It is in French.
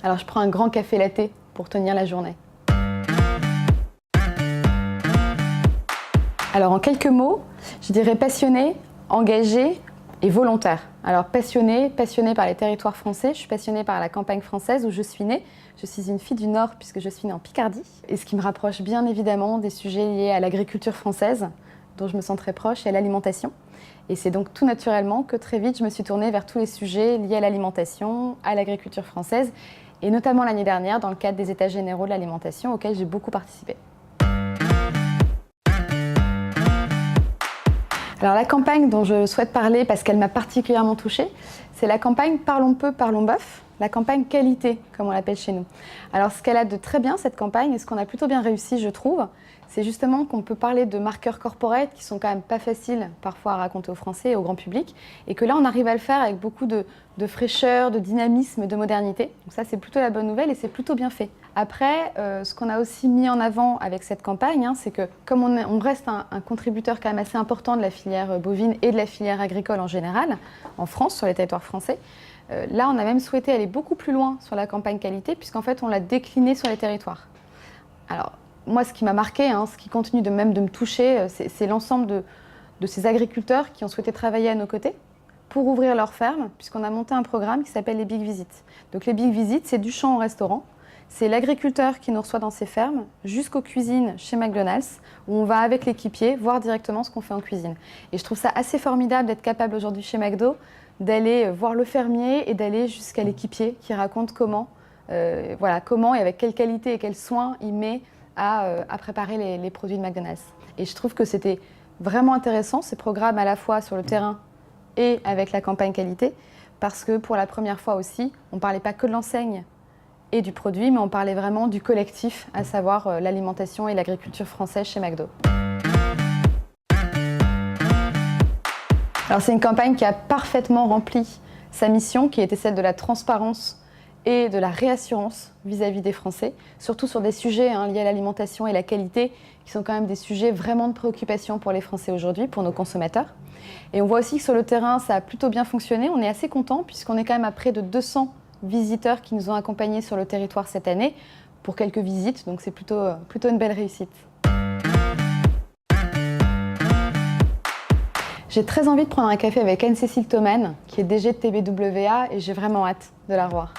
Alors je prends un grand café latte pour tenir la journée. Alors en quelques mots, je dirais passionné, engagé et volontaire. Alors passionné par les territoires français, je suis passionnée par la campagne française où je suis née. Je suis une fille du Nord puisque je suis née en Picardie. Et ce qui me rapproche bien évidemment des sujets liés à l'agriculture française, dont je me sens très proche, et à l'alimentation. Et c'est donc tout naturellement que très vite je me suis tournée vers tous les sujets liés à l'alimentation, à l'agriculture française, et notamment l'année dernière dans le cadre des États généraux de l'alimentation auxquels j'ai beaucoup participé. Alors la campagne dont je souhaite parler, parce qu'elle m'a particulièrement touchée, c'est la campagne Parlons peu, parlons bœuf, la campagne qualité, comme on l'appelle chez nous. Alors ce qu'elle a de très bien, cette campagne, et ce qu'on a plutôt bien réussi, je trouve, c'est justement qu'on peut parler de marqueurs corporate qui sont quand même pas faciles parfois à raconter aux Français et au grand public, et que là on arrive à le faire avec beaucoup de fraîcheur, de dynamisme, de modernité. Donc ça c'est plutôt la bonne nouvelle et c'est plutôt bien fait. Après, ce qu'on a aussi mis en avant avec cette campagne, c'est que comme on reste un contributeur quand même assez important de la filière bovine et de la filière agricole en général, en France, sur les territoires français, là on a même souhaité aller beaucoup plus loin sur la campagne qualité, puisqu'en fait on l'a déclinée sur les territoires. Alors, moi, ce qui m'a marqué, ce qui continue de me toucher, c'est l'ensemble de ces agriculteurs qui ont souhaité travailler à nos côtés pour ouvrir leur ferme, puisqu'on a monté un programme qui s'appelle les Big Visits. Donc les Big Visits, c'est du champ au restaurant. C'est l'agriculteur qui nous reçoit dans ses fermes jusqu'aux cuisines chez McDonald's, où on va avec l'équipier voir directement ce qu'on fait en cuisine. Et je trouve ça assez formidable d'être capable aujourd'hui chez McDo d'aller voir le fermier et d'aller jusqu'à l'équipier qui raconte comment et avec quelle qualité et quels soins il met à préparer les produits de McDonald's. Et je trouve que c'était vraiment intéressant, ces programmes à la fois sur le terrain et avec la campagne qualité, parce que pour la première fois aussi, on ne parlait pas que de l'enseigne et du produit, mais on parlait vraiment du collectif, à savoir l'alimentation et l'agriculture française chez McDo. Alors c'est une campagne qui a parfaitement rempli sa mission, qui était celle de la transparence et de la réassurance vis-à-vis des Français, surtout sur des sujets liés à l'alimentation et la qualité, qui sont quand même des sujets vraiment de préoccupation pour les Français aujourd'hui, pour nos consommateurs. Et on voit aussi que sur le terrain, ça a plutôt bien fonctionné. On est assez content, puisqu'on est quand même à près de 200 visiteurs qui nous ont accompagnés sur le territoire cette année, pour quelques visites, donc c'est plutôt une belle réussite. J'ai très envie de prendre un café avec Anne-Cécile Thoman, qui est DG de TBWA, et j'ai vraiment hâte de la revoir.